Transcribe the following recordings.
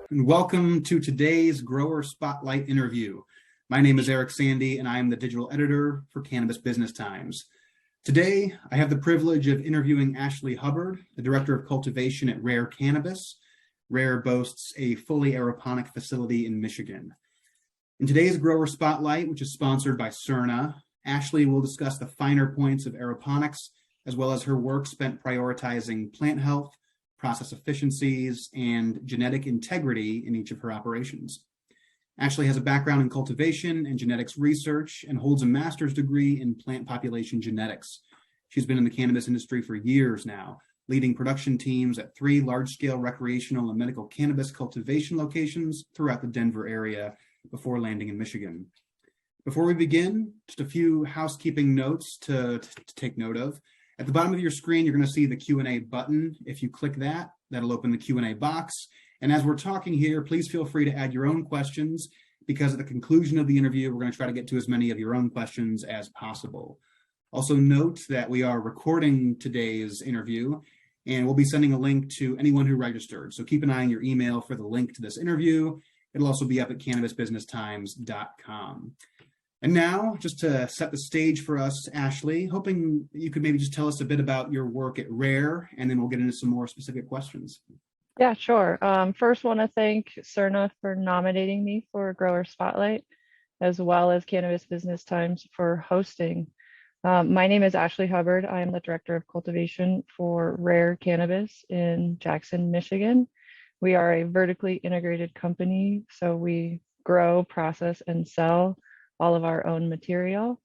And welcome to today's Grower Spotlight interview. My name is Eric Sandy, and I am the digital editor for Cannabis Business Times. Today, I have the privilege of interviewing Ashley Hubbard, the director of cultivation at Rair Cannabis. Rair boasts a fully aeroponic facility in Michigan. In today's Grower Spotlight, which is sponsored by Cerna, Ashley will discuss the finer points of aeroponics, as well as her work spent prioritizing plant health, process efficiencies, and genetic integrity in each of her operations. Ashley has a background in cultivation and genetics research and holds a master's degree in plant population genetics. She's been in the cannabis industry for years now, leading production teams at 3 large-scale recreational and medical cannabis cultivation locations throughout the Denver area before landing in Michigan. Before we begin, just a few housekeeping notes to take note of. At the bottom of your screen, you're going to see the Q&A button. If you click that, that'll open the Q&A box. And as we're talking here, please feel free to add your own questions, because at the conclusion of the interview, we're going to try to get to as many of your own questions as possible. Also note that we are recording today's interview, and we'll be sending a link to anyone who registered. So keep an eye on your email for the link to this interview. It'll also be up at cannabisbusinesstimes.com. And now, just to set the stage for us, Ashley, hoping you could maybe just tell us a bit about your work at Rair, and then we'll get into some more specific questions. Yeah, sure. First, want to thank Cerna for nominating me for Grower Spotlight, as well as Cannabis Business Times for hosting. My name is Ashley Hubbard. I am the Director of Cultivation for Rair Cannabis in Jackson, Michigan. We are a vertically integrated company, so we grow, process, and sell all of our own material.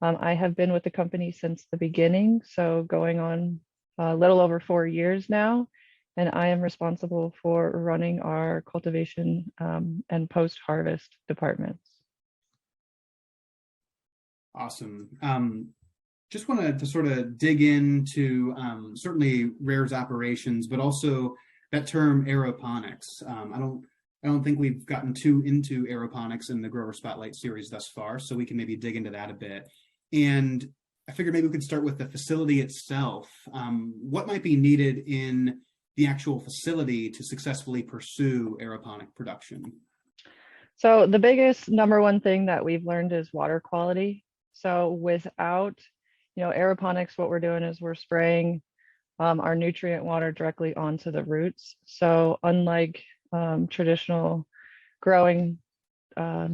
I have been with the company since the beginning, so going on a little over 4 years now, and I am responsible for running our cultivation and post-harvest departments. Awesome. Just wanted to sort of dig into certainly Rair's operations, but also that term aeroponics. I don't think we've gotten too into aeroponics in the Grower Spotlight series thus far, so we can maybe dig into that a bit. And I figured maybe we could start with the facility itself. What might be needed in the actual facility to successfully pursue aeroponic production? So the biggest number one thing that we've learned is water quality. So without, aeroponics, what we're doing is we're spraying our nutrient water directly onto the roots. So unlike traditional growing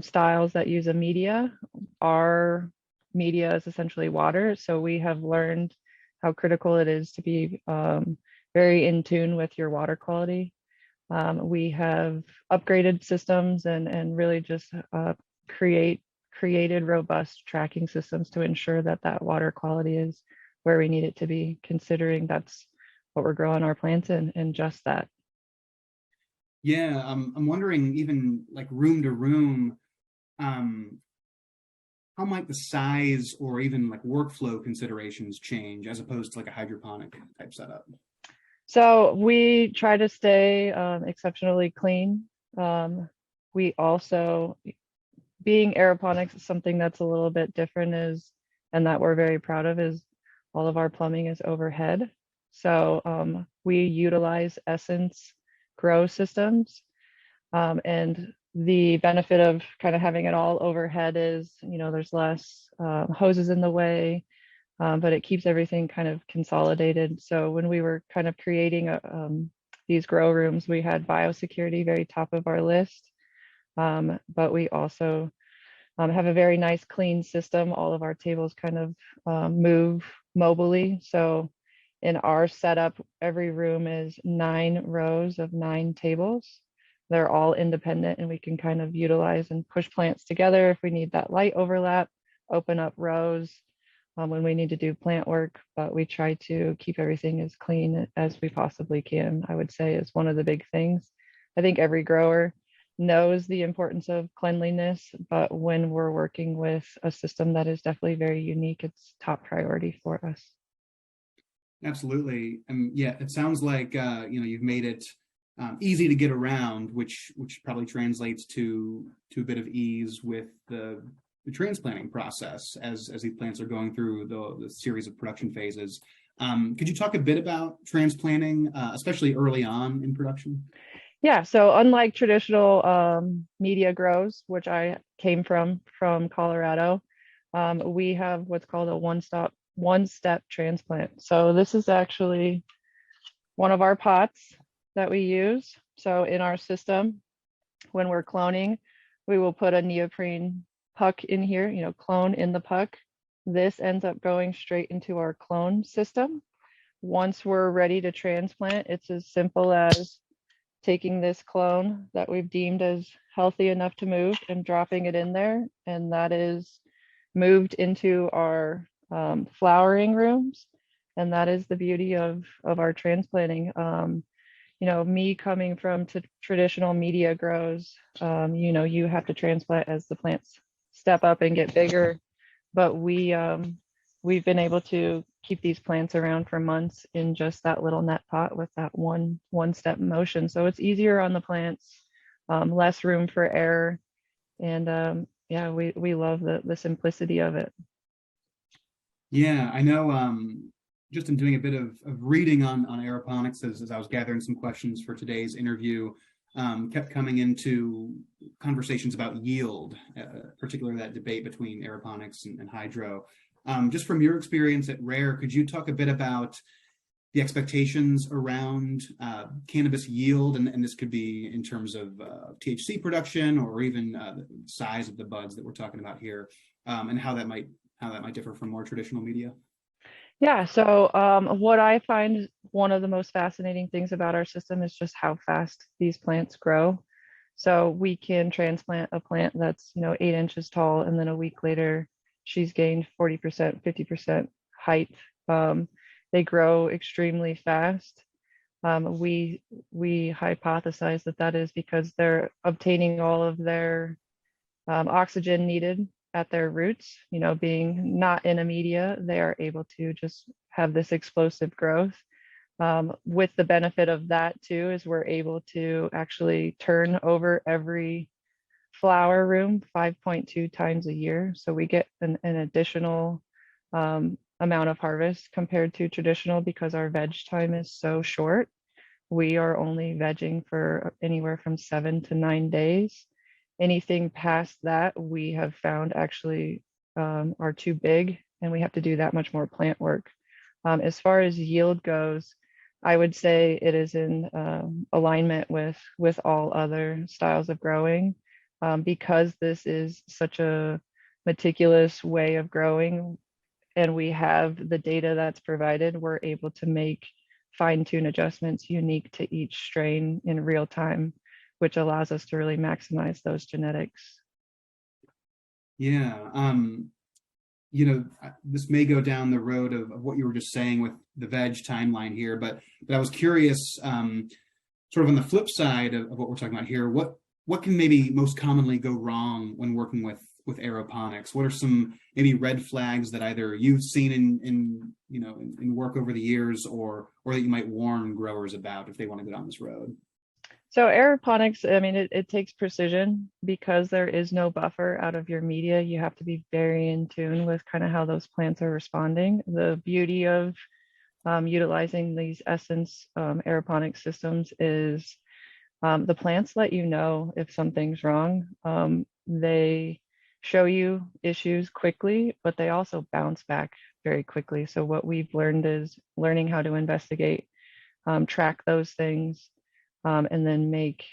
styles that use a media, our media is essentially water. So we have learned how critical it is to be very in tune with your water quality. We have upgraded systems and really just created robust tracking systems to ensure that that water quality is where we need it to be, considering that's what we're growing our plants in, and just that. Yeah, I'm wondering, even like room to room, how might the size or even like workflow considerations change as opposed to like a hydroponic type setup? So we try to stay exceptionally clean. We also, being aeroponics is something that's a little bit different and that we're very proud of, is all of our plumbing is overhead. So we utilize Essence grow systems, and the benefit of kind of having it all overhead is, there's less hoses in the way, but it keeps everything kind of consolidated. So when we were kind of creating these grow rooms, we had biosecurity very top of our list, but we also have a very nice clean system. All of our tables kind of move mobily. So in our setup, every room is 9 rows of 9 tables. They're all independent, and we can kind of utilize and push plants together if we need that light overlap, open up rows when we need to do plant work. But we try to keep everything as clean as we possibly can, I would say, is one of the big things. I think every grower knows the importance of cleanliness, but when we're working with a system that is definitely very unique, it's top priority for us. Absolutely. And yeah, it sounds like, you've made it easy to get around, which probably translates to a bit of ease with the transplanting process as these plants are going through the series of production phases. Could you talk a bit about transplanting, especially early on in production? Yeah, so unlike traditional media grows, which I came from Colorado, we have what's called a one-step transplant. So this is actually one of our pots that we use. So in our system, when we're cloning, we will put a neoprene puck in here, clone in the puck. This ends up going straight into our clone system. Once we're ready to transplant, it's as simple as taking this clone that we've deemed as healthy enough to move and dropping it in there. And that is moved into our flowering rooms. And that is the beauty of our transplanting. Me coming from traditional media grows, you have to transplant as the plants step up and get bigger. But we've been able to keep these plants around for months in just that little net pot with that one step motion. So it's easier on the plants, less room for error, and yeah, we love the simplicity of it. Yeah, I know. Just in doing a bit of reading on aeroponics as I was gathering some questions for today's interview, kept coming into conversations about yield, particularly that debate between aeroponics and hydro. Just from your experience at Rair, could you talk a bit about the expectations around cannabis yield, and this could be in terms of THC production or even the size of the buds that we're talking about here, and how that might differ from more traditional media? Yeah, so what I find one of the most fascinating things about our system is just how fast these plants grow. So we can transplant a plant that's, 8 inches tall, and then a week later, she's gained 40%, 50% height. Um, they grow extremely fast. We hypothesize that that is because they're obtaining all of their oxygen needed at their roots. Being not in a media, they are able to just have this explosive growth. With the benefit of that too, is we're able to actually turn over every flower room 5.2 times a year. So we get an additional amount of harvest compared to traditional because our veg time is so short. We are only vegging for anywhere from 7 to 9 days. Anything past that, we have found actually are too big, and we have to do that much more plant work. As far as yield goes, I would say it is in alignment with all other styles of growing, because this is such a meticulous way of growing, and we have the data that's provided. We're able to make fine-tune adjustments unique to each strain in real time, which allows us to really maximize those genetics. Yeah. This may go down the road of what you were just saying with the veg timeline here, but I was curious, sort of on the flip side of what we're talking about here, what can maybe most commonly go wrong when working with aeroponics? What are some maybe red flags that either you've seen in work over the years, or that you might warn growers about if they want to go down this road? So aeroponics, I mean, it takes precision because there is no buffer out of your media. You have to be very in tune with kind of how those plants are responding. The beauty of utilizing these essence aeroponic systems is the plants let you know if something's wrong. They show you issues quickly, but they also bounce back very quickly. So what we've learned is learning how to investigate, track those things, and then make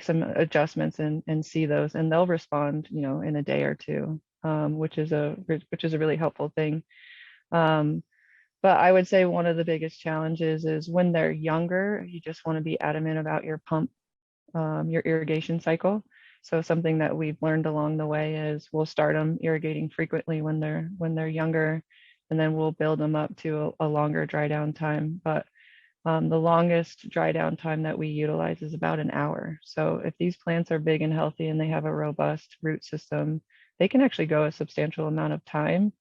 some adjustments and see those, and they'll respond, in a day or two, which is a really helpful thing. But I would say one of the biggest challenges is when they're younger, you just want to be adamant about your pump, your irrigation cycle. So something that we've learned along the way is we'll start them irrigating frequently when they're younger, and then we'll build them up to a longer dry down time. But the longest dry down time that we utilize is about an hour. So if these plants are big and healthy and they have a robust root system, they can actually go a substantial amount of time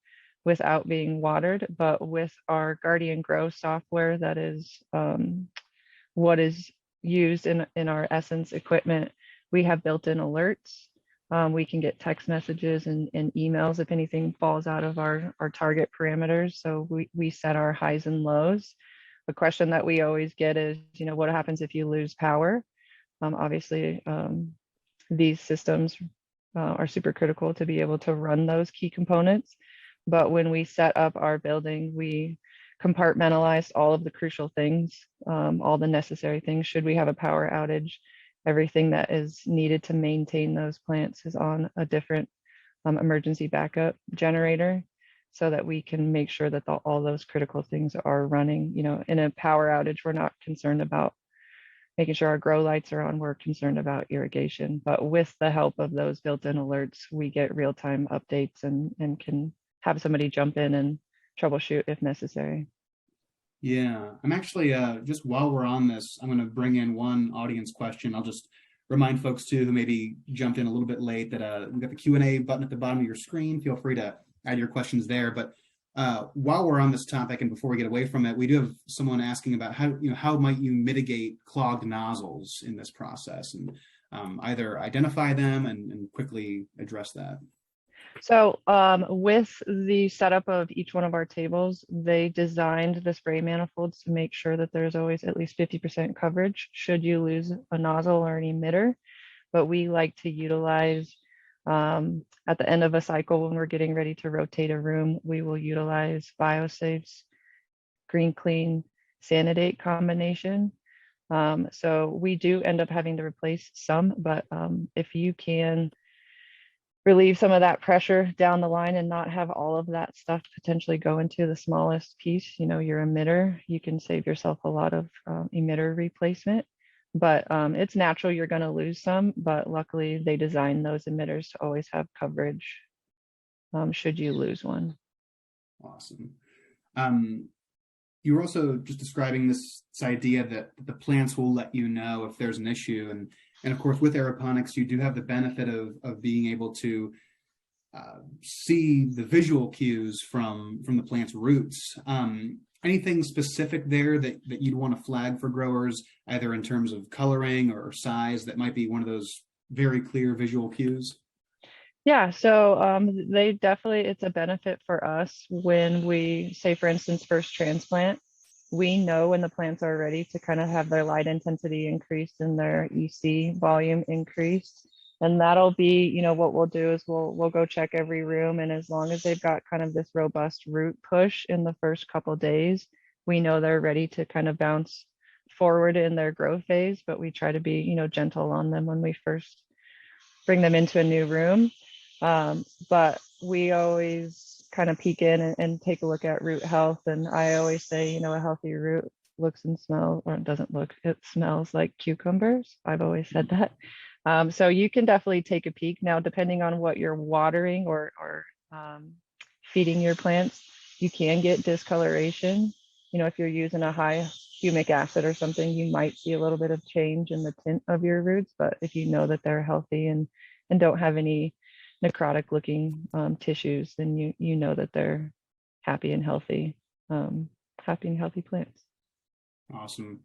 without being watered. But with our Guardian Grow software, that is what is used in our Essence equipment, we have built-in alerts. We can get text messages and emails if anything falls out of our target parameters. So we set our highs and lows. a question that we always get is, what happens if you lose power? Obviously, these systems are super critical to be able to run those key components. But when we set up our building, we compartmentalized all of the crucial things, all the necessary things. Should we have a power outage, everything that is needed to maintain those plants is on a different emergency backup generator, so that we can make sure that all those critical things are running. In a power outage, we're not concerned about making sure our grow lights are on. We're concerned about irrigation. But with the help of those built-in alerts, we get real-time updates and can have somebody jump in and troubleshoot if necessary. Yeah, I'm actually, just while we're on this, I'm going to bring in one audience question. I'll just remind folks too who maybe jumped in a little bit late that we've got the Q&A button at the bottom of your screen. Feel free to add your questions there. But while we're on this topic and before we get away from it, we do have someone asking about how might you mitigate clogged nozzles in this process, and either identify them and quickly address that. So with the setup of each one of our tables, they designed the spray manifolds to make sure that there's always at least 50% coverage should you lose a nozzle or an emitter. But we like to utilize, at the end of a cycle when we're getting ready to rotate a room, we will utilize BioSafe's Green Clean Sanidate combination. So we do end up having to replace some, but if you can relieve some of that pressure down the line and not have all of that stuff potentially go into the smallest piece, your emitter, you can save yourself a lot of emitter replacement. But it's natural you're going to lose some, but luckily they designed those emitters to always have coverage should you lose one. Awesome. You were also just describing this idea that the plants will let you know if there's an issue. And of course, with aeroponics, you do have the benefit of being able to see the visual cues from the plant's roots. Anything specific there that you'd want to flag for growers, either in terms of coloring or size, that might be one of those very clear visual cues? Yeah, so they definitely, it's a benefit for us when we say, for instance, first transplant, we know when the plants are ready to kind of have their light intensity increased and their EC volume increased. And that'll be, what we'll do is we'll go check every room. And as long as they've got kind of this robust root push in the first couple days, we know they're ready to kind of bounce forward in their growth phase. But we try to be, gentle on them when we first bring them into a new room. But we always kind of peek in and take a look at root health. And I always say, a healthy root looks and smells, or it doesn't look, it smells like cucumbers. I've always said that. So you can definitely take a peek. Now, depending on what you're watering or feeding your plants, you can get discoloration. If you're using a high humic acid or something, you might see a little bit of change in the tint of your roots. But if you know that they're healthy and don't have any necrotic looking tissues, then you know that they're happy and healthy plants. Awesome.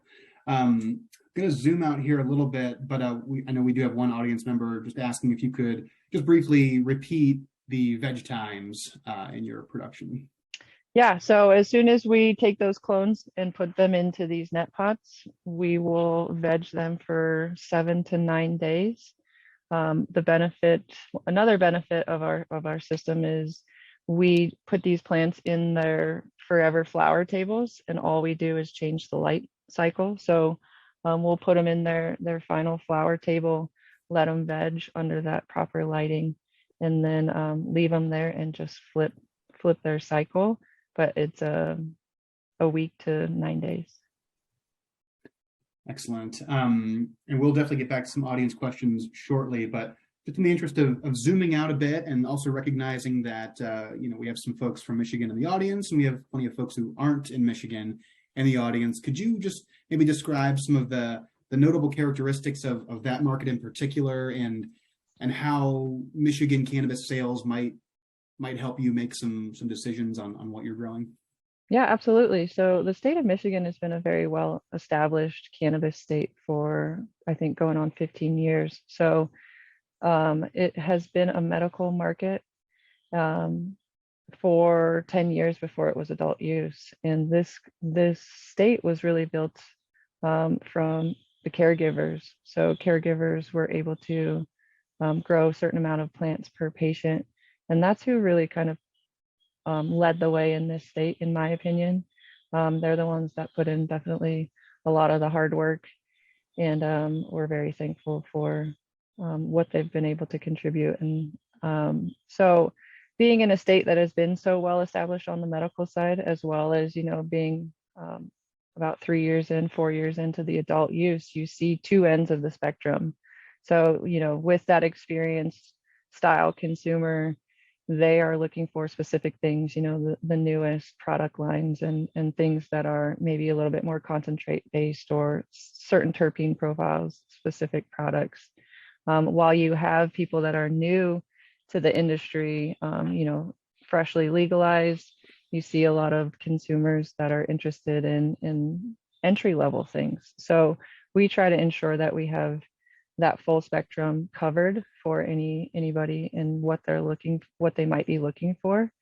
I'm going to zoom out here a little bit, but I know we do have one audience member just asking if you could just briefly repeat the veg times in your production. Yeah, so as soon as we take those clones and put them into these net pots, we will veg them for 7 to 9 days. Another benefit of our system is we put these plants in their forever flower tables, and all we do is change the light cycle. So we'll put them in their final flower table, let them veg under that proper lighting, and then leave them there and just flip their cycle. But it's a week to 9 days. Excellent. And we'll definitely get back to some audience questions shortly, but just in the interest of zooming out a bit and also recognizing that, we have some folks from Michigan in the audience, and we have plenty of folks who aren't in Michigan in the audience. Could you just maybe describe some of the notable characteristics of that market in particular, and how Michigan cannabis sales might help you make some decisions on what you're growing? Yeah, absolutely. So the state of Michigan has been a very well established cannabis state for, I think, going on 15 years. So it has been a medical market for 10 years before it was adult use. And this state was really built from the caregivers. So caregivers were able to grow a certain amount of plants per patient. And that's who really kind of led the way in this state, in my opinion. They're the ones that put in definitely a lot of the hard work, and we're very thankful for what they've been able to contribute. And so being in a state that has been so well established on the medical side, as well as, being about 3 years in, 4 years into the adult use, you see two ends of the spectrum. So, with that experienced style consumer, they are looking for specific things, the newest product lines, and things that are maybe a little bit more concentrate based, or certain terpene profiles, specific products. While you have people that are new to the industry, freshly legalized, you see a lot of consumers that are interested in entry level things. So we try to ensure that we have that full spectrum covered for anybody and what they might be looking for.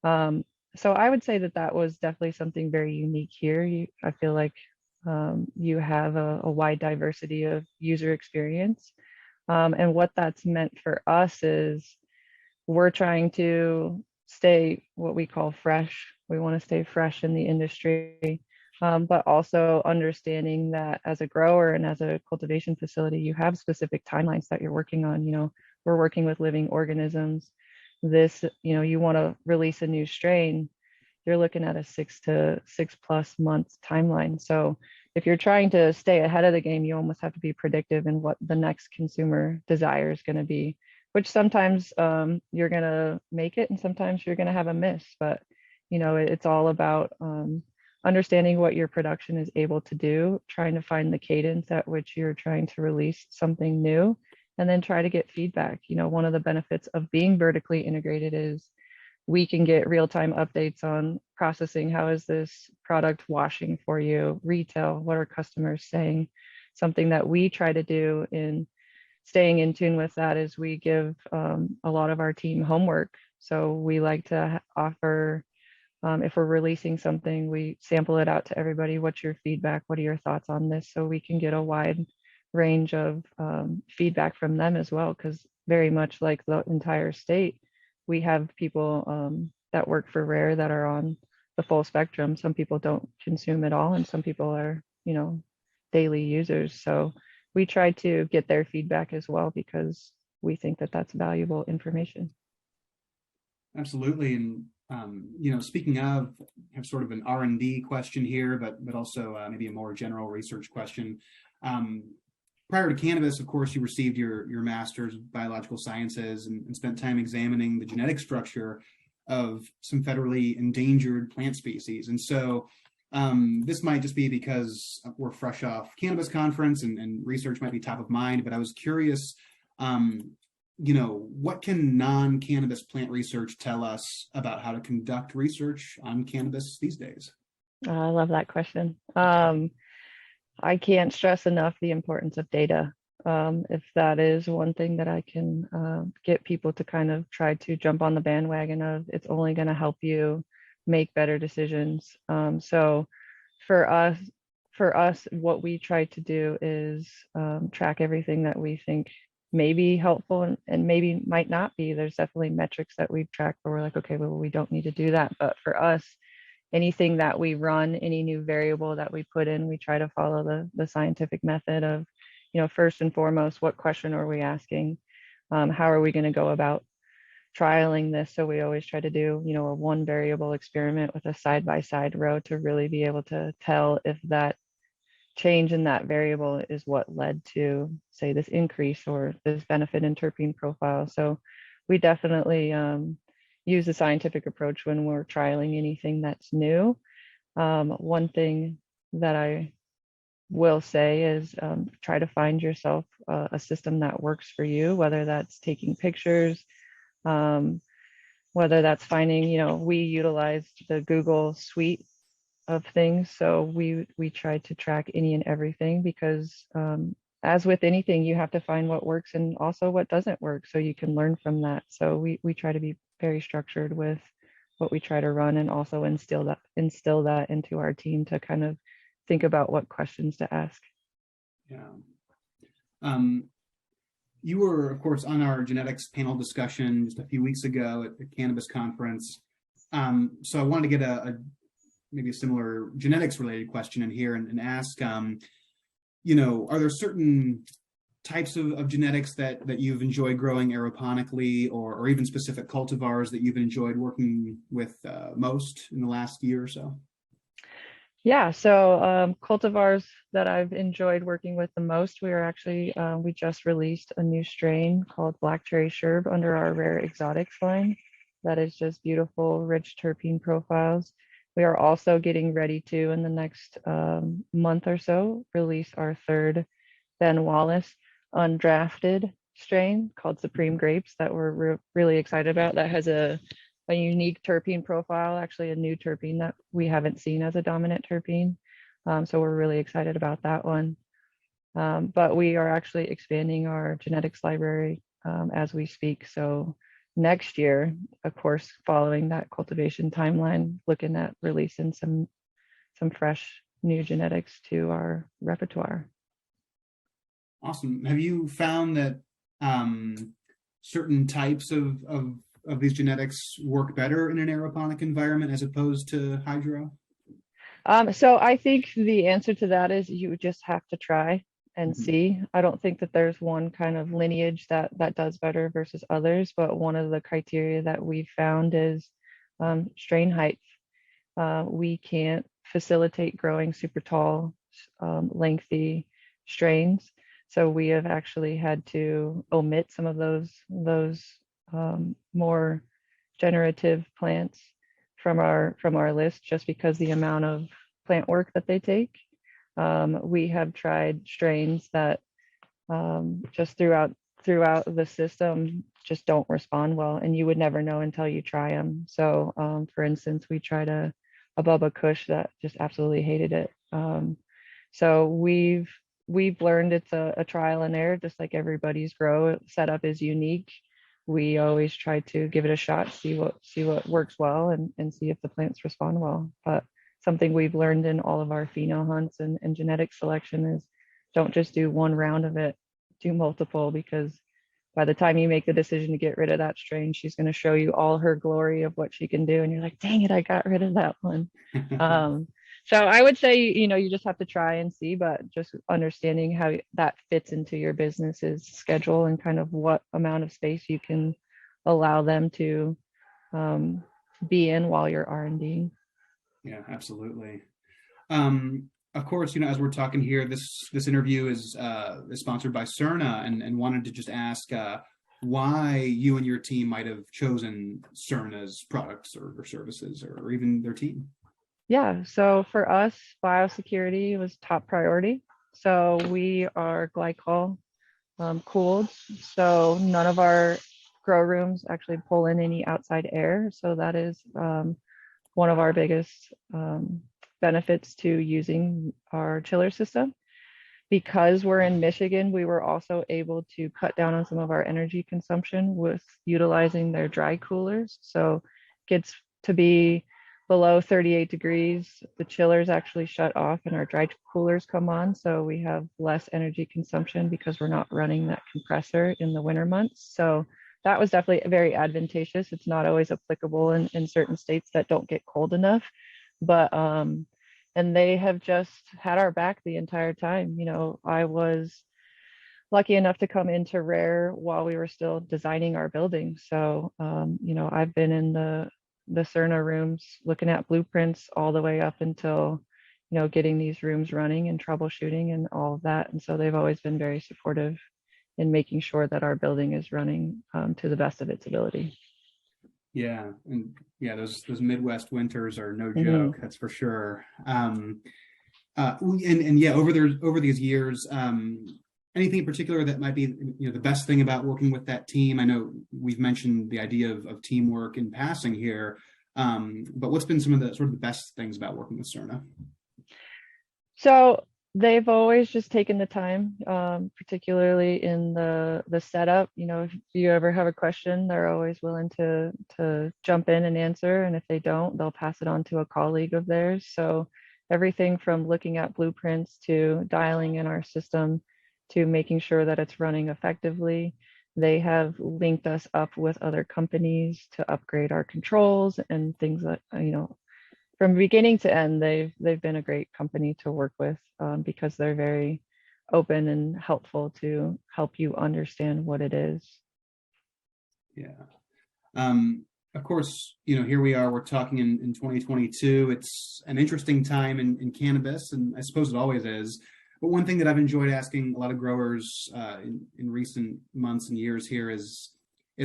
So I would say that was definitely something very unique here. I feel like you have a wide diversity of user experience. And what that's meant for us is we're trying to stay what we call fresh. We want to stay fresh in the industry, but also understanding that as a grower and as a cultivation facility, you have specific timelines that you're working on. We're working with living organisms. You want to release a new strain, you're looking at a 6+ months timeline. So if you're trying to stay ahead of the game, you almost have to be predictive in what the next consumer desire is going to be, which sometimes you're going to make it and sometimes you're going to have a miss. But, it's all about understanding what your production is able to do, trying to find the cadence at which you're trying to release something new, and then try to get feedback. One of the benefits of being vertically integrated is we can get real-time updates on processing. How is this product washing for you? Retail, what are customers saying? Something that we try to do in staying in tune with that is we give a lot of our team homework. So we like to offer, if we're releasing something, we sample it out to everybody. What's your feedback? What are your thoughts on this? So we can get a wide range of feedback from them as well, because very much like the entire state, we have people that work for Rair that are on the full spectrum. Some people don't consume at all, and some people are, daily users. So we try to get their feedback as well, because we think that that's valuable information. Absolutely. And, speaking of, I have sort of an R&D question here, but also maybe a more general research question. Prior to cannabis, of course, you received your master's of biological sciences and spent time examining the genetic structure of some federally endangered plant species. And so this might just be because we're fresh off cannabis conference and research might be top of mind, but I was curious, what can non-cannabis plant research tell us about how to conduct research on cannabis these days? I love that question. I can't stress enough the importance of data. If that is one thing that I can get people to kind of try to jump on the bandwagon of, it's only going to help you make better decisions. So for us, what we try to do is track everything that we think may be helpful and maybe might not be. There's definitely metrics that we've tracked where we're like, okay, well, we don't need to do that. But for us, anything that we run, any new variable that we put in, we try to follow the scientific method of, first and foremost, what question are we asking? How are we going to go about trialing this? So we always try to do, a one variable experiment with a side-by-side row to really be able to tell if that change in that variable is what led to, say, this increase or this benefit in terpene profile. So we definitely use the scientific approach when we're trialing anything that's new. One thing that I will say is try to find yourself a system that works for you, whether that's taking pictures, whether that's finding, we utilize the Google suite of things. So we try to track any and everything, because as with anything, you have to find what works and also what doesn't work so you can learn from that. So we try to be very structured with what we try to run, and also instill that into our team to kind of think about what questions to ask. Yeah. You were, of course, on our genetics panel discussion just a few weeks ago at the Cannabis conference. So I wanted to get maybe a similar genetics related question in here and ask, you know, are there certain types of genetics that you've enjoyed growing aeroponically, or even specific cultivars that you've enjoyed working with most in the last year or so? Yeah, so cultivars that I've enjoyed working with the most, we are actually, we just released a new strain called Black Cherry Sherb under our Rare Exotics line. That is just beautiful, rich terpene profiles. We are also getting ready to, in the next month or so, release our third Ben Wallace undrafted strain called Supreme Grapes that we're really excited about. That has a unique terpene profile, actually a new terpene that we haven't seen as a dominant terpene. So we're really excited about that one. But we are actually expanding our genetics library as we speak. So next year, of course, following that cultivation timeline, looking at releasing some fresh new genetics to our repertoire. Awesome. Have you found that certain types of these genetics work better in an aeroponic environment as opposed to hydro? So I think the answer to that is you just have to try and see. I don't think that there's one kind of lineage that does better versus others, but one of the criteria that we've found is strain height. We can't facilitate growing super tall, lengthy strains. So we have actually had to omit some of those more generative plants from our list, just because the amount of plant work that they take. We have tried strains that just throughout the system just don't respond well, and you would never know until you try them. So for instance, we tried a Bubba Kush that just absolutely hated it. So we've learned it's a trial and error, just like everybody's grow setup is unique. We always try to give it a shot, see what works well, and see if the plants respond well. But something we've learned in all of our pheno hunts and genetic selection is don't just do one round of it, do multiple, because by the time you make the decision to get rid of that strain, she's going to show you all her glory of what she can do. And you're like, dang it, I got rid of that one. So I would say, you know, you just have to try and see, but just understanding how that fits into your business's schedule and kind of what amount of space you can allow them to be in while you're R&D. Yeah, absolutely. Of course, you know, as we're talking here, this interview is sponsored by Cerna, and wanted to just ask why you and your team might have chosen Cerna's products or services, or even their team. Yeah, so for us, biosecurity was top priority. So we are glycol cooled, so none of our grow rooms actually pull in any outside air. So that is one of our biggest benefits to using our chiller system. Because we're in Michigan, we were also able to cut down on some of our energy consumption with utilizing their dry coolers. So it gets to be below 38 degrees, the chillers actually shut off and our dry coolers come on. So we have less energy consumption because we're not running that compressor in the winter months. So that was definitely very advantageous. It's not always applicable in certain states that don't get cold enough, but and they have just had our back the entire time. You know, I was lucky enough to come into Rair while we were still designing our building. So, you know, I've been in the Cerna rooms looking at blueprints all the way up until, you know, getting these rooms running and troubleshooting and all of that. And so they've always been very supportive in making sure that our building is running to the best of its ability. Yeah, and yeah, those Midwest winters are no joke, that's for sure. And yeah, over these years, anything in particular that might be, you know, the best thing about working with that team? I know we've mentioned the idea of teamwork in passing here, but what's been some of the sort of the best things about working with Cerna? So They've always just taken the time, particularly in the setup. You know, if you ever have a question, they're always willing to jump in and answer. And if they don't, they'll pass it on to a colleague of theirs. So everything from looking at blueprints to dialing in our system to making sure that it's running effectively. They have linked us up with other companies to upgrade our controls and things that, you know, from beginning to end, they've been a great company to work with, because they're very open and helpful to help you understand what it is. Yeah. Of course, here we are, we're talking in 2022. It's an interesting time in cannabis, and I suppose it always is. But one thing that I've enjoyed asking a lot of growers in recent months and years here is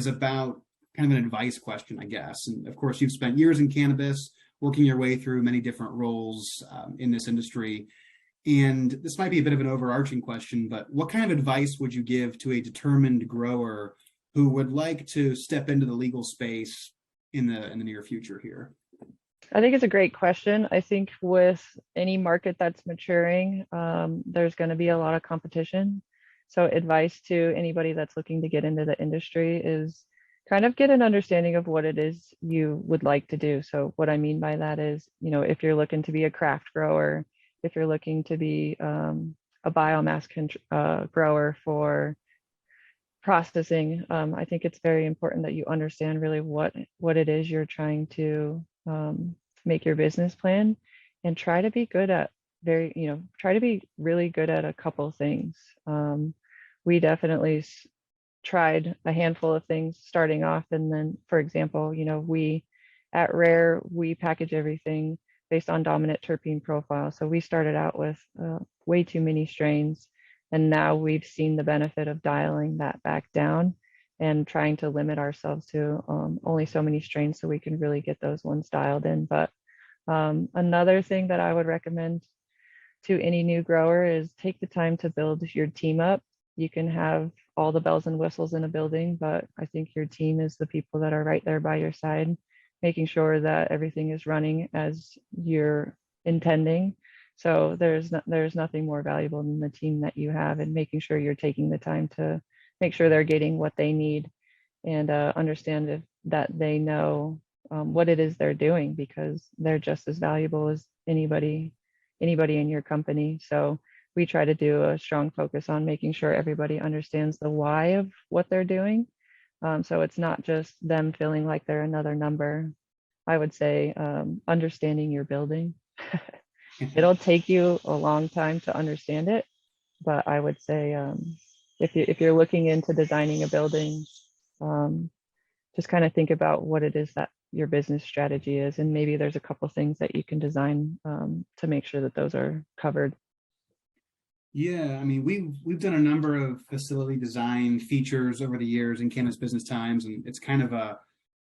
about kind of an advice question, I guess. And of course, you've spent years in cannabis, working your way through many different roles in this industry. And this might be a bit of an overarching question, but what kind of advice would you give to a determined grower who would like to step into the legal space in the near future here? I think it's a great question. I think with any market that's maturing, there's going to be a lot of competition. So advice to anybody that's looking to get into the industry is kind of get an understanding of what it is you would like to do. So what I mean by that is, you know, if you're looking to be a craft grower, if you're looking to be a biomass grower for processing, I think it's very important that you understand really what it is you're trying to make your business plan, and try to be good at try to be really good at a couple things. We definitely tried a handful of things starting off, and then, for example, you know, we at Rair, we package everything based on dominant terpene profile. So we started out with way too many strains, and now we've seen the benefit of dialing that back down and trying to limit ourselves to only so many strains so we can really get those ones dialed in. But another thing that I would recommend to any new grower is take the time to build your team up. You can have all the bells and whistles in a building, but I think your team is the people that are right there by your side, making sure that everything is running as you're intending. So there's nothing more valuable than the team that you have, and making sure you're taking the time to make sure they're getting what they need, and understand that they know what it is they're doing, because they're just as valuable as anybody in your company. So we try to do a strong focus on making sure everybody understands the why of what they're doing. So it's not just them feeling like they're another number. I would say understanding your building. It'll take you a long time to understand it, but I would say if you're looking into designing a building, just kind of think about what it is that your business strategy is, and maybe there's a couple things that you can design to make sure that those are covered. Yeah, I mean, we've done a number of facility design features over the years in Cannabis Business Times, and it's kind of a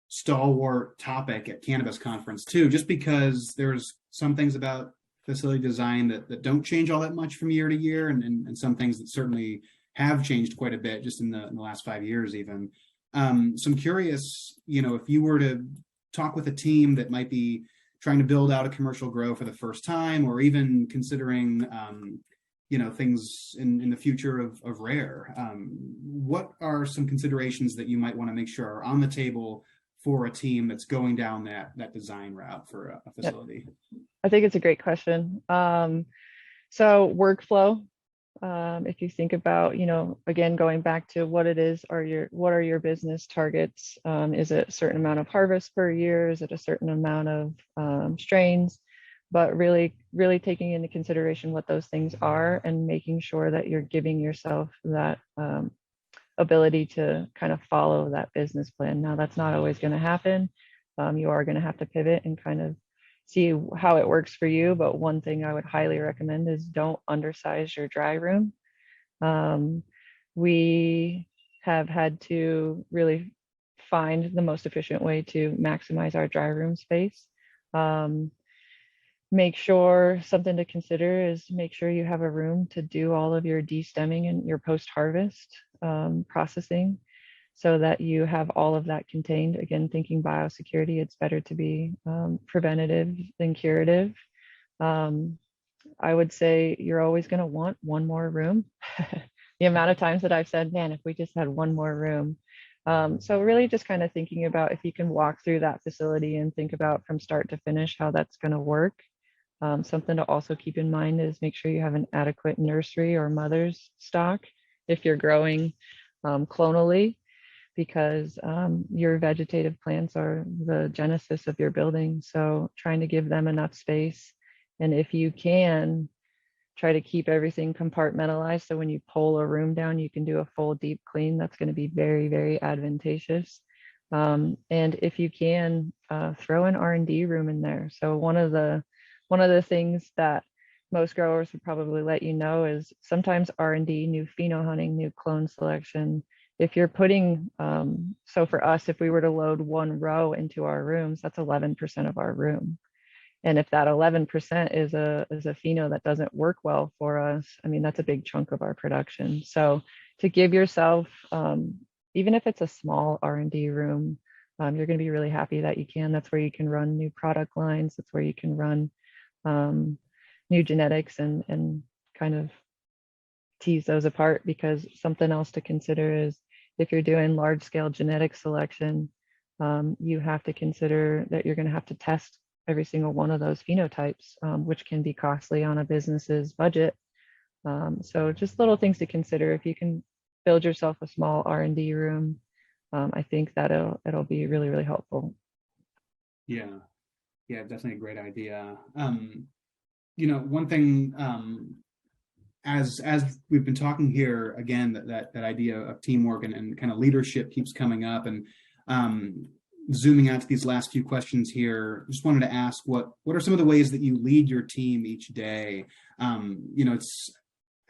stalwart topic at Cannabis Conference too, just because there's some things about facility design that don't change all that much from year to year, and some things that certainly have changed quite a bit just in the last 5 years even. So I'm curious, if you were to talk with a team that might be trying to build out a commercial grow for the first time, or even considering things in the future of Rair, what are some considerations that you might want to make sure are on the table for a team that's going down that design route for a facility? I think it's a great question. So workflow, if you think about, again, going back to what it is, what are your business targets? Is it a certain amount of harvest per year? Is it a certain amount of strains? But really, really taking into consideration what those things are, and making sure that you're giving yourself that ability to kind of follow that business plan. Now, that's not always going to happen. You are going to have to pivot and kind of see how it works for you. But one thing I would highly recommend is don't undersize your dry room. We have had to really find the most efficient way to maximize our dry room space. Make sure, something to consider is make sure you have a room to do all of your destemming and your post-harvest processing, so that you have all of that contained. Again, thinking biosecurity, it's better to be preventative than curative. I would say you're always going to want one more room. The amount of times that I've said, man, if we just had one more room. So really just kind of thinking about if you can walk through that facility and think about from start to finish how that's going to work. Something to also keep in mind is make sure you have an adequate nursery or mother's stock if you're growing clonally, because your vegetative plants are the genesis of your building. So trying to give them enough space. And if you can, try to keep everything compartmentalized. So when you pull a room down, you can do a full deep clean. That's going to be very, very advantageous. And if you can, throw an R&D room in there. So one of the things that most growers would probably let you know is sometimes R&D, new pheno hunting, new clone selection. If you're putting, so for us, if we were to load one row into our rooms, that's 11% of our room. And if that 11% is a pheno that doesn't work well for us, I mean, that's a big chunk of our production. So to give yourself, even if it's a small R&D room, you're going to be really happy that you can. That's where you can run new product lines. That's where you can run new genetics and kind of tease those apart, because something else to consider is if you're doing large scale genetic selection, you have to consider that you're going to have to test every single one of those phenotypes, which can be costly on a business's budget. So just little things to consider. If you can build yourself a small R&D room, I think that it'll be really, really helpful. Yeah, definitely a great idea. One thing, as we've been talking here, again, that idea of teamwork and kind of leadership keeps coming up, and zooming out to these last few questions here, just wanted to ask what are some of the ways that you lead your team each day? I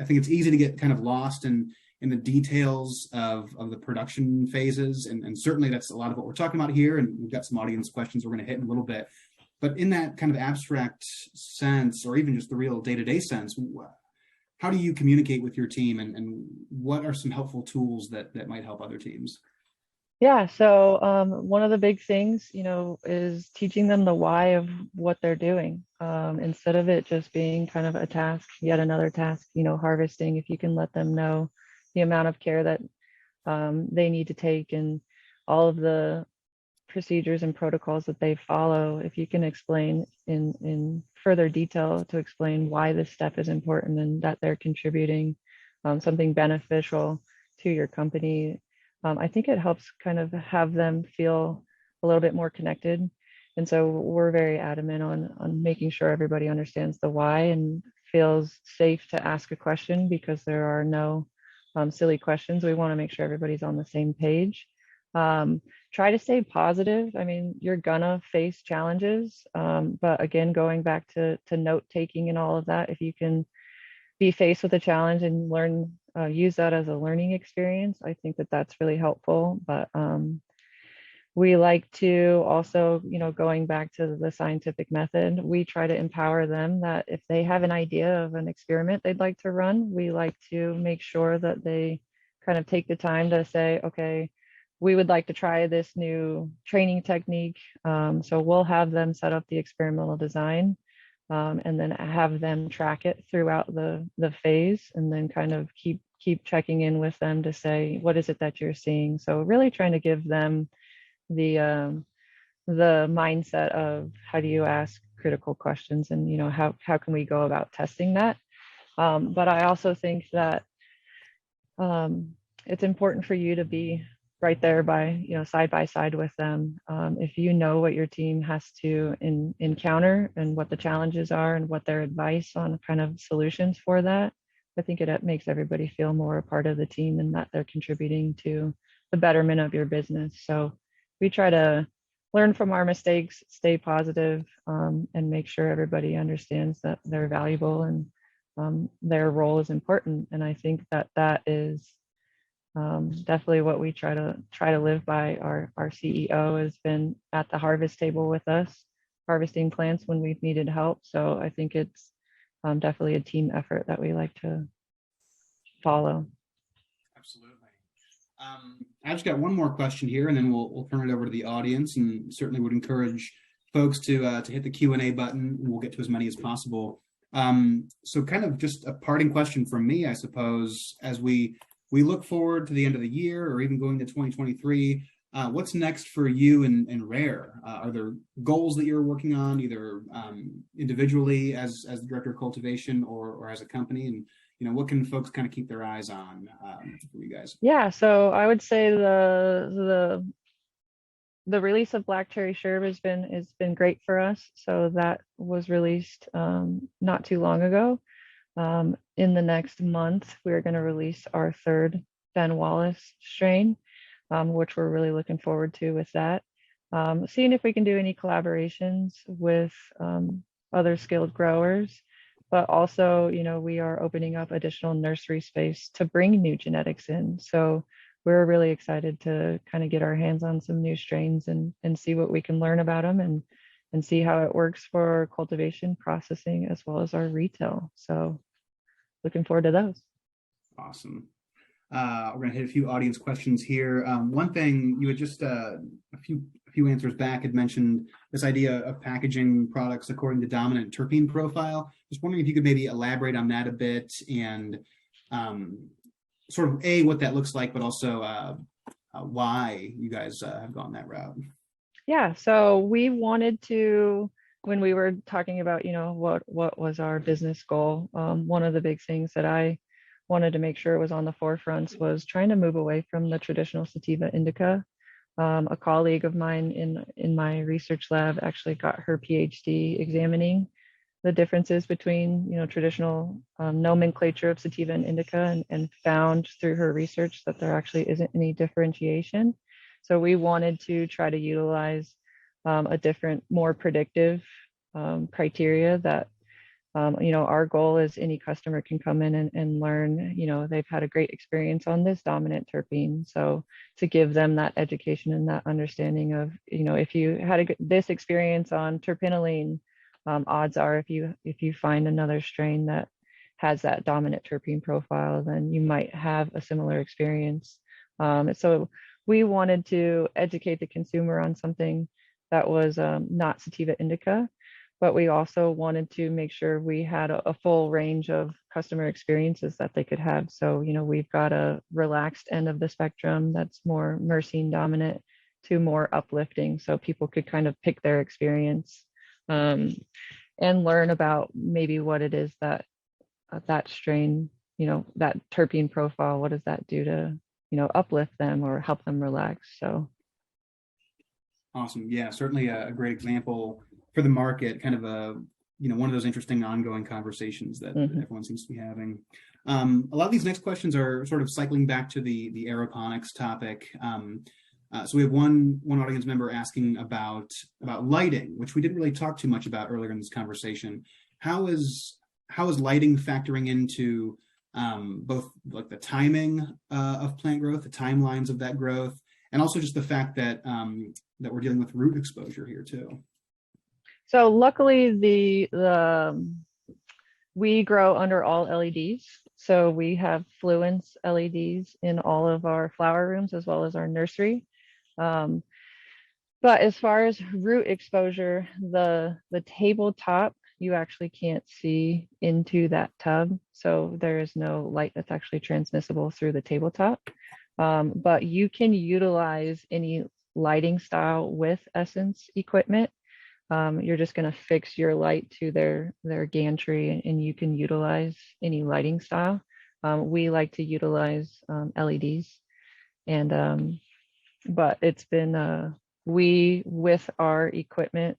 think it's easy to get kind of lost in the details of the production phases, and certainly that's a lot of what we're talking about here, and we've got some audience questions we're going to hit in a little bit. But in that kind of abstract sense, or even just the real day-to-day sense, how do you communicate with your team, and what are some helpful tools that might help other teams? Yeah, so one of the big things, is teaching them the why of what they're doing. Instead of it just being kind of a task, yet another task, harvesting, if you can let them know the amount of care that they need to take and all of the procedures and protocols that they follow, if you can explain in further detail to explain why this step is important and that they're contributing something beneficial to your company, I think it helps kind of have them feel a little bit more connected. And so we're very adamant on making sure everybody understands the why and feels safe to ask a question, because there are no silly questions. We want to make sure everybody's on the same page. Try to stay positive. I mean, you're gonna face challenges, but again, going back to note taking and all of that, if you can be faced with a challenge and learn, use that as a learning experience, I think that that's really helpful. But we like to also, going back to the scientific method, we try to empower them that if they have an idea of an experiment they'd like to run, we like to make sure that they kind of take the time to say, okay, we would like to try this new training technique. So we'll have them set up the experimental design, and then have them track it throughout the phase, and then kind of keep checking in with them to say, what is it that you're seeing? So really trying to give them the mindset of how do you ask critical questions, and how can we go about testing that. But I also think that it's important for you to be right there side by side with them. If you know what your team has to encounter and what the challenges are and what their advice on kind of solutions for that, I think it makes everybody feel more a part of the team and that they're contributing to the betterment of your business. So we try to learn from our mistakes, stay positive, and make sure everybody understands that they're valuable and their role is important. And I think that is definitely what we try to live by. Our CEO has been at the harvest table with us, harvesting plants when we've needed help. So I think it's definitely a team effort that we like to follow. Absolutely. I've just got one more question here, and then we'll turn it over to the audience, and certainly would encourage folks to hit the Q&A button, and we'll get to as many as possible. So kind of just a parting question from me, I suppose, as we look forward to the end of the year or even going to 2023, what's next for you and Rair? Are there goals that you're working on, either individually as the director of cultivation or as a company? And what can folks kind of keep their eyes on for you guys? Yeah, so I would say the release of Black Cherry Sherb has been great for us. So that was released not too long ago. In the next month, we're going to release our third Ben Wallace strain, which we're really looking forward to with that. Seeing if we can do any collaborations with other skilled growers, but also, we are opening up additional nursery space to bring new genetics in. So we're really excited to kind of get our hands on some new strains and see what we can learn about them and see how it works for cultivation, processing, as well as our retail. So looking forward to those. Awesome. We're going to hit a few audience questions here. One thing you had just a few answers back had mentioned this idea of packaging products according to dominant terpene profile. Just wondering if you could maybe elaborate on that a bit and sort of what that looks like, but also why you guys have gone that route. Yeah, so we wanted to, when we were talking about, what was our business goal, one of the big things that I wanted to make sure was on the forefronts was trying to move away from the traditional sativa indica. A colleague of mine in my research lab actually got her PhD examining the differences between, traditional nomenclature of sativa and indica, and found through her research that there actually isn't any differentiation. So we wanted to try to utilize a different, more predictive criteria that, our goal is any customer can come in and learn, they've had a great experience on this dominant terpene. So to give them that education and that understanding of, if you had this experience on terpinolene, odds are if you find another strain that has that dominant terpene profile, then you might have a similar experience. So we wanted to educate the consumer on something that was not sativa indica, but we also wanted to make sure we had a full range of customer experiences that they could have. So, we've got a relaxed end of the spectrum that's more myrcene dominant to more uplifting. So people could kind of pick their experience and learn about maybe what it is that that strain, that terpene profile, what does that do to, uplift them or help them relax. So. Awesome. Yeah, certainly a great example for the market, kind of one of those interesting ongoing conversations that everyone seems to be having. A lot of these next questions are sort of cycling back to the aeroponics topic. So we have one audience member asking about lighting, which we didn't really talk too much about earlier in this conversation. How is lighting factoring into both like the timing of plant growth, the timelines of that growth, and also just the fact that that we're dealing with root exposure here too? So luckily we grow under all LEDs. So we have Fluence LEDs in all of our flower rooms as well as our nursery. But as far as root exposure, the tabletop, you actually can't see into that tub. So there is no light that's actually transmissible through the tabletop. But you can utilize any lighting style with Essence equipment. You're just going to fix your light to their gantry and you can utilize any lighting style. We like to utilize LEDs, and but it's been we, with our equipment,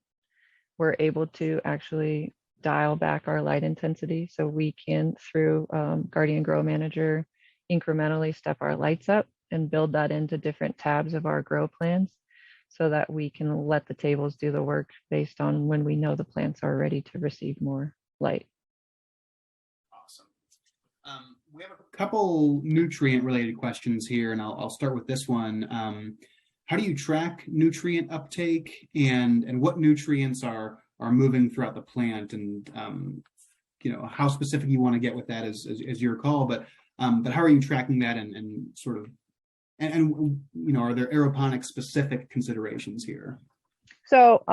we're able to actually dial back our light intensity, so we can, through Guardian Grow Manager, incrementally step our lights up and build that into different tabs of our grow plans, so that we can let the tables do the work based on when we know the plants are ready to receive more light. Awesome. We have a couple nutrient related questions here, and I'll start with this one. How do you track nutrient uptake, and what nutrients are moving throughout the plant? And how specific you want to get with that is your call, but how are you tracking that, and sort of, and are there aeroponic specific considerations here? So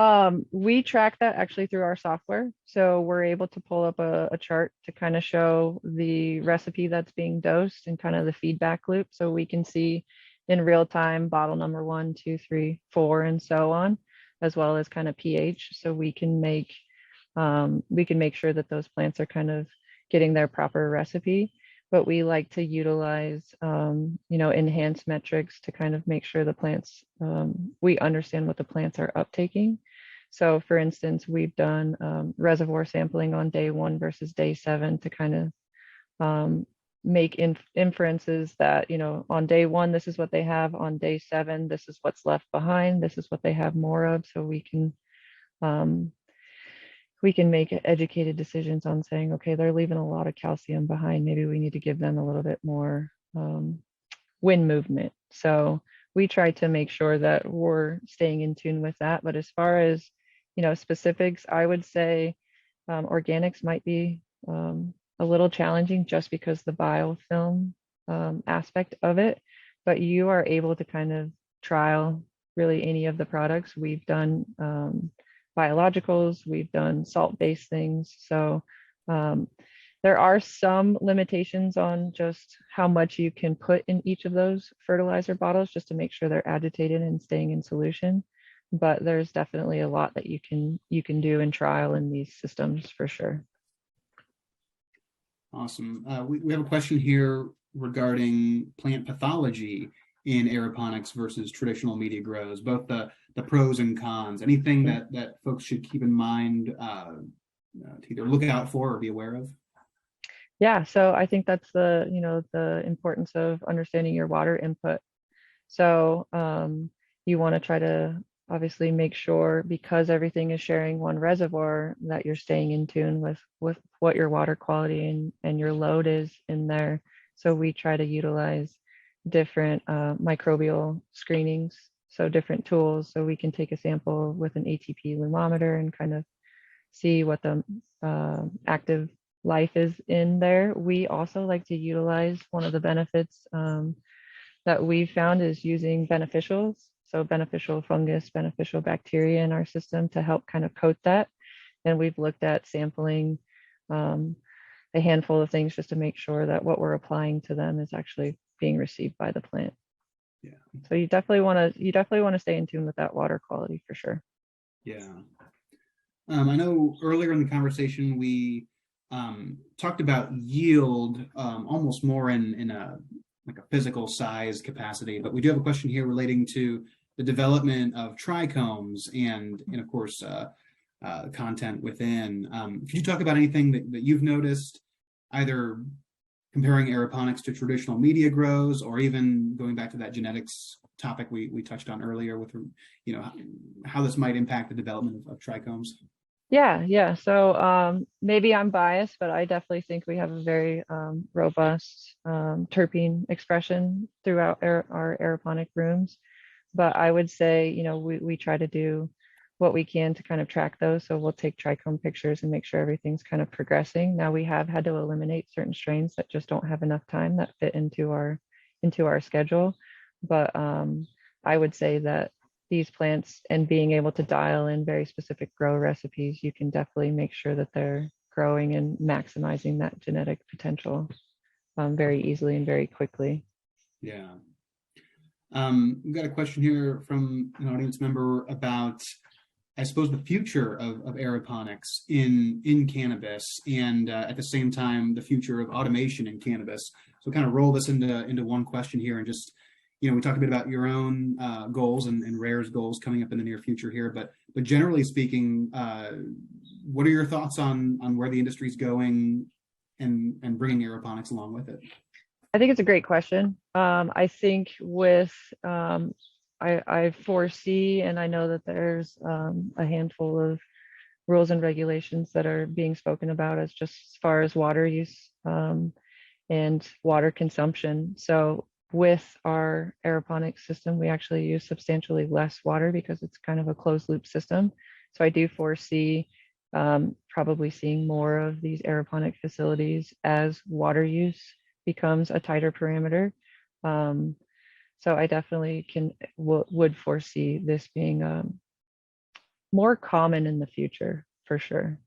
we track that actually through our software. So we're able to pull up a chart to kind of show the recipe that's being dosed and kind of the feedback loop. So we can see in real time bottle number 1, 2, 3, 4, and so on, as well as kind of pH. So we can make sure that those plants are kind of getting their proper recipe. But we like to utilize, enhanced metrics to kind of make sure the plants, we understand what the plants are uptaking. So for instance, we've done reservoir sampling on day 1 versus day 7 to kind of make inferences that, on day 1, this is what they have. On day 7, this is what's left behind. This is what they have more of. So um, we can make educated decisions on saying, okay, they're leaving a lot of calcium behind. Maybe we need to give them a little bit more wind movement. So we try to make sure that we're staying in tune with that. But as far as, specifics, I would say organics might be a little challenging just because the biofilm aspect of it. But you are able to kind of trial really any of the products. We've done biologicals, we've done salt-based things. So there are some limitations on just how much you can put in each of those fertilizer bottles just to make sure they're agitated and staying in solution. But there's definitely a lot that you can do and trial in these systems for sure. Awesome. We have a question here regarding plant pathology in aeroponics versus traditional media grows, both the pros and cons. Anything that folks should keep in mind to either look out for or be aware of? Yeah, so I think that's the importance of understanding your water input. So you want to try to obviously make sure, because everything is sharing one reservoir, that you're staying in tune with what your water quality and your load is in there. So we try to utilize different microbial screenings, so different tools. So we can take a sample with an ATP lumometer and kind of see what the active life is in there. We also like to utilize one of the benefits that we've found is using beneficials. So beneficial fungus, beneficial bacteria in our system to help kind of coat that. And we've looked at sampling a handful of things just to make sure that what we're applying to them is actually being received by the plant. Yeah. So you definitely want to stay in tune with that water quality for sure. Yeah. I know earlier in the conversation we talked about yield almost more in a physical size capacity, but we do have a question here relating to the development of trichomes and of course content within. Could you talk about anything that you've noticed, either comparing aeroponics to traditional media grows, or even going back to that genetics topic we touched on earlier with how this might impact the development of trichomes? Yeah. So maybe I'm biased, but I definitely think we have a very robust terpene expression throughout our aeroponic rooms. But I would say, we try to do what we can to kind of track those. So we'll take trichome pictures and make sure everything's kind of progressing. Now we have had to eliminate certain strains that just don't have enough time that fit into our schedule. But I would say that these plants and being able to dial in very specific grow recipes, you can definitely make sure that they're growing and maximizing that genetic potential very easily and very quickly. Yeah. We've got a question here from an audience member about, I suppose, the future of aeroponics in cannabis, and at the same time, the future of automation in cannabis. So kind of roll this into one question here, and just, we talked a bit about your own goals and Rair's goals coming up in the near future here, but generally speaking, what are your thoughts on where the industry is going and bringing aeroponics along with it? I think it's a great question. I think with I foresee, and I know that there's a handful of rules and regulations that are being spoken about as just as far as water use and water consumption. So with our aeroponic system, we actually use substantially less water because it's kind of a closed loop system. So I do foresee probably seeing more of these aeroponic facilities as water use becomes a tighter parameter. So I definitely would foresee this being more common in the future for sure.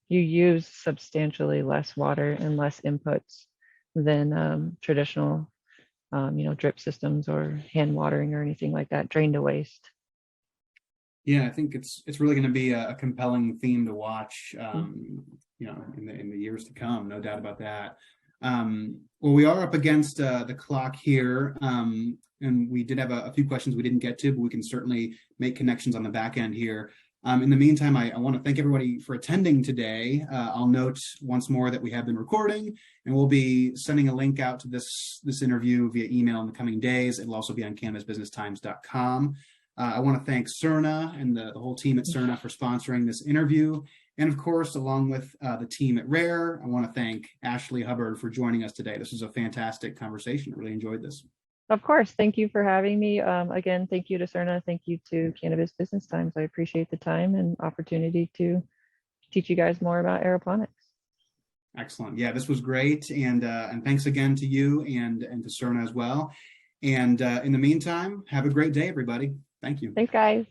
You use substantially less water and less inputs than traditional, drip systems or hand watering or anything like that, drain to waste. Yeah, I think it's really going to be a compelling theme to watch, Mm. in the years to come. No doubt about that. Well, we are up against the clock here, and we did have a few questions we didn't get to, but we can certainly make connections on the back end here. In the meantime, I want to thank everybody for attending today. I'll note once more that we have been recording, and we'll be sending a link out to this interview via email in the coming days. It'll also be on cannabisbusinesstimes.com. I want to thank Cerna and the whole team at Cerna for sponsoring this interview. And of course, along with the team at Rair, I want to thank Ashley Hubbard for joining us today. This was a fantastic conversation. I really enjoyed this. Of course, thank you for having me. Again, thank you to Cerna. Thank you to Cannabis Business Times. I appreciate the time and opportunity to teach you guys more about aeroponics. Excellent. Yeah, this was great. And thanks again to you and to Cerna as well. And in the meantime, have a great day, everybody. Thank you. Thanks, guys.